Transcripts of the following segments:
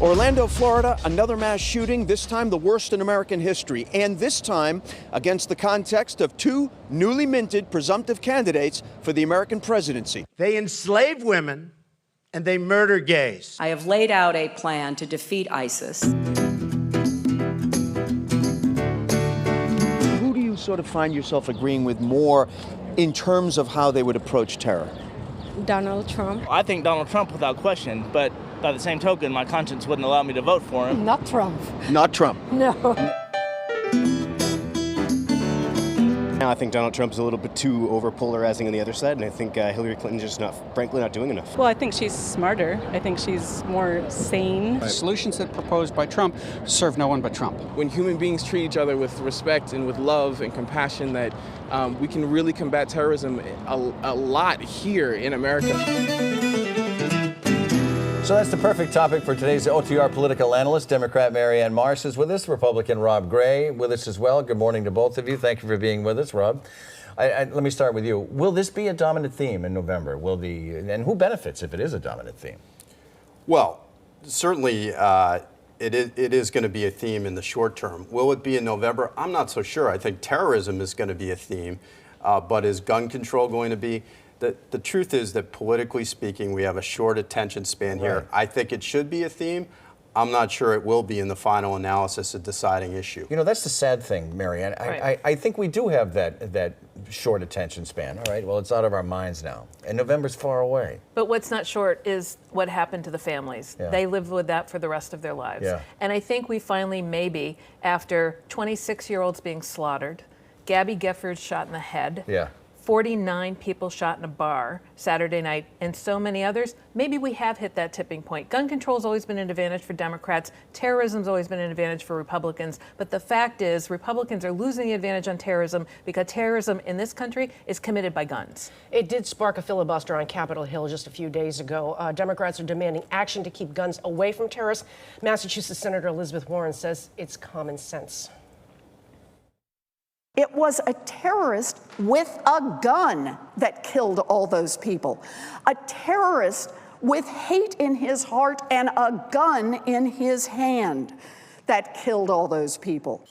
Orlando, Florida, another mass shooting, this time the worst in American history, and this time against the context of two newly minted presumptive candidates for the American presidency. They enslave women and they murder gays. I have laid out a plan to defeat ISIS. Who do you sort of find yourself agreeing with more in terms of how they would approach terror? Donald Trump. I think Donald Trump without question, but by the same token, my conscience wouldn't allow me to vote for him. Not Trump. Not Trump. No. I think Donald Trump's a little bit too over-polarizing on the other side, and I think Hillary Clinton's just frankly not doing enough. Well, I think she's smarter. I think she's more sane. The solutions that proposed by Trump serve no one but Trump. When human beings treat each other with respect and with love and compassion, that we can really combat terrorism a lot here in America. So that's the perfect topic for today's OTR political analyst. Democrat Marianne Marsh is with us. Republican Rob Gray with us as well. Good morning to both of you. Thank you for being with us, Rob. Let me start with you. Will this be a dominant theme in November? And who benefits if it is a dominant theme? Well, certainly it is going to be a theme in the short term. Will it be in November? I'm not so sure. I think terrorism is going to be a theme, but is gun control going to be? The truth is that politically speaking, we have a short attention span here. I think it should be a theme. I'm not sure it will be in the final analysis, a deciding issue. You know, that's the sad thing, Marianne. I think we do have that short attention span. All right, well, it's out of our minds now. And November's far away. But what's not short is what happened to the families. Yeah. They lived with that for the rest of their lives. Yeah. And I think we finally, maybe, after 26-year-olds being slaughtered, Gabby Giffords shot in the head, 49 people shot in a bar Saturday night, and so many others, maybe we have hit that tipping point. Gun control's always been an advantage for Democrats. Terrorism's always been an advantage for Republicans. But the fact is, Republicans are losing the advantage on terrorism because terrorism in this country is committed by guns. It did spark a filibuster on Capitol Hill just a few days ago. Democrats are demanding action to keep guns away from terrorists. Massachusetts Senator Elizabeth Warren says it's common sense. It was a terrorist with a gun that killed all those people. A terrorist with hate in his heart and a gun in his hand that killed all those people.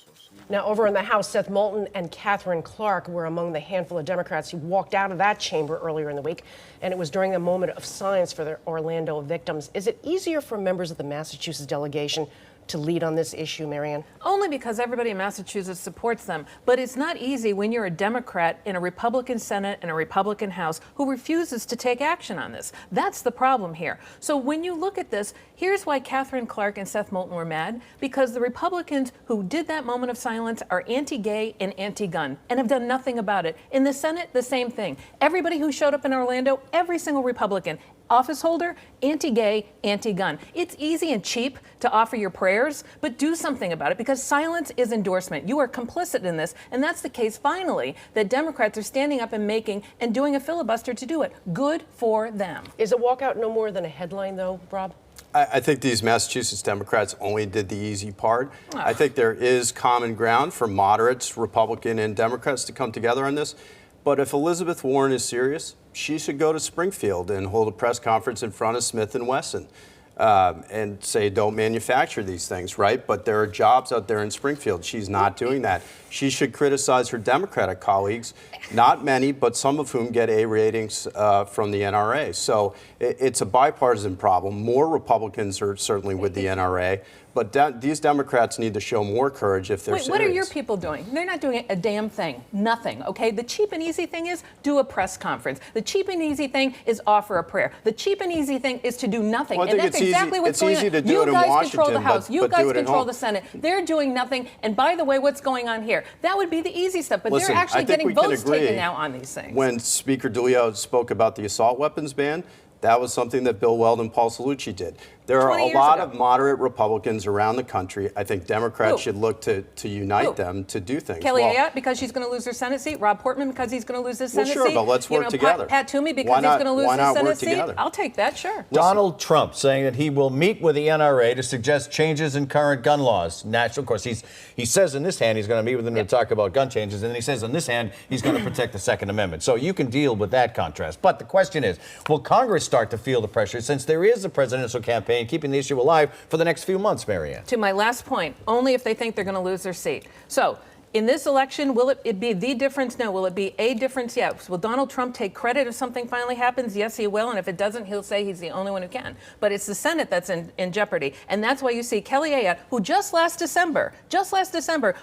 Now, over in the House, Seth Moulton and Catherine Clark were among the handful of Democrats who walked out of that chamber earlier in the week, and it was during a moment of silence for the Orlando victims. Is it easier for members of the Massachusetts delegation to lead on this issue, Marianne? Only because everybody in Massachusetts supports them. But it's not easy when you're a Democrat in a Republican Senate and a Republican House who refuses to take action on this. That's the problem here. So when you look at this, here's why Catherine Clark and Seth Moulton were mad. Because the Republicans who did that moment of silence are anti-gay and anti-gun and have done nothing about it. In the Senate, the same thing. Everybody who showed up in Orlando, every single Republican, office holder, anti-gay, anti-gun. It's easy and cheap to offer your prayers, but do something about it because silence is endorsement. You are complicit in this, and that's the case, finally, that Democrats are standing up and making and doing a filibuster to do it. Good for them. Is a walkout no more than a headline, though, Rob? I think these Massachusetts Democrats only did the easy part. I think there is common ground for moderates, Republican and Democrats to come together on this. But if Elizabeth Warren is serious, she should go to Springfield and hold a press conference in front of Smith & Wesson and say, don't manufacture these things, right? But there are jobs out there in Springfield. She's not doing that. She should criticize her Democratic colleagues, not many, but some of whom get A ratings from the NRA. So it's a bipartisan problem. More Republicans are certainly with the NRA. But these Democrats need to show more courage if they're serious. What are your people doing? They're not doing a damn thing. Nothing, okay? The cheap and easy thing is do a press conference. The cheap and easy thing is offer a prayer. The cheap and easy thing is to do nothing. Well, and that's exactly what's going on. You guys control the House. You guys control the Senate. They're doing nothing. And by the way, what's going on here? That would be the easy stuff. But they're actually getting votes taken now on these things. When Speaker DeLeo spoke about the assault weapons ban, that was something that Bill Weld and Paul Cellucci did. There are a lot of moderate Republicans around the country. I think Democrats should look to unite them to do things. Kelly Ayotte, because she's going to lose her Senate seat. Rob Portman, because he's going to lose his Senate seat. Well, sure, but let's work together. Pat Toomey, because he's going to lose his Senate seat. I'll take that, sure. Donald Trump saying that he will meet with the NRA to suggest changes in current gun laws. Natural, of course, he says in this hand he's going to meet with them to talk about gun changes, and then he says in this hand he's going to protect the Second Amendment. So you can deal with that contrast. But the question is, will Congress start to feel the pressure, since there is a presidential campaign campaign, keeping the issue alive for the next few months, Marianne. To my last point, only if they think they're going to lose their seat. So, in this election, will it be the difference? No. Will it be a difference? Yes. Will Donald Trump take credit if something finally happens? Yes, he will. And if it doesn't, he'll say he's the only one who can. But it's the Senate that's in jeopardy. And that's why you see Kelly Ayotte, who just last December,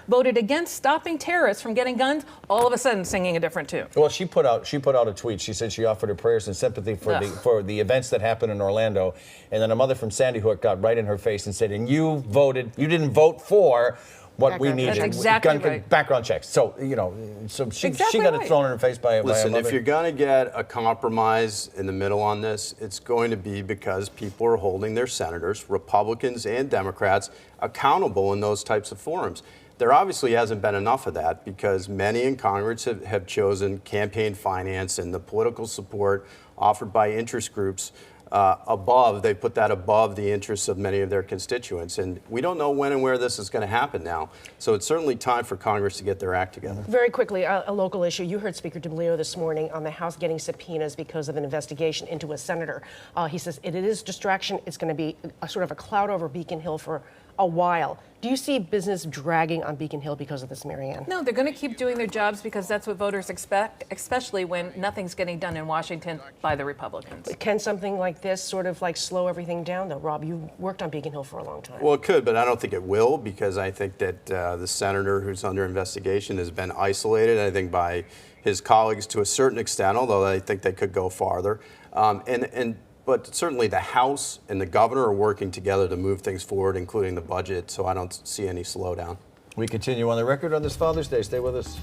voted against stopping terrorists from getting guns, all of a sudden singing a different tune. Well, she put out a tweet. She said she offered her prayers and sympathy for the events that happened in Orlando. And then a mother from Sandy Hook got right in her face and said, and you didn't vote for what we needed. That's exactly right. Background checks. So, she got it thrown in her face by a Listen, mother. if you're going to get a compromise in the middle on this, it's going to be because people are holding their senators, Republicans and Democrats, accountable in those types of forums. There obviously hasn't been enough of that because many in Congress have chosen campaign finance and the political support offered by interest groups they put that above the interests of many of their constituents. And we don't know when and where this is going to happen now. So it's certainly time for Congress to get their act together. Very quickly, a local issue. You heard Speaker de Blasio this morning on the House getting subpoenas because of an investigation into a senator. He says it is distraction. It's going to be a sort of a cloud over Beacon Hill for a while. Do you see business dragging on Beacon Hill because of this, Marianne? No, they're going to keep doing their jobs because that's what voters expect, especially when nothing's getting done in Washington by the Republicans. Can something like this sort of like slow everything down, though? Rob, you worked on Beacon Hill for a long time. Well, it could, but I don't think it will because I think that the senator who's under investigation has been isolated, I think, by his colleagues to a certain extent, although I think they could go farther. But certainly the House and the governor are working together to move things forward, including the budget, so I don't see any slowdown. We continue on the record on this Father's Day. Stay with us.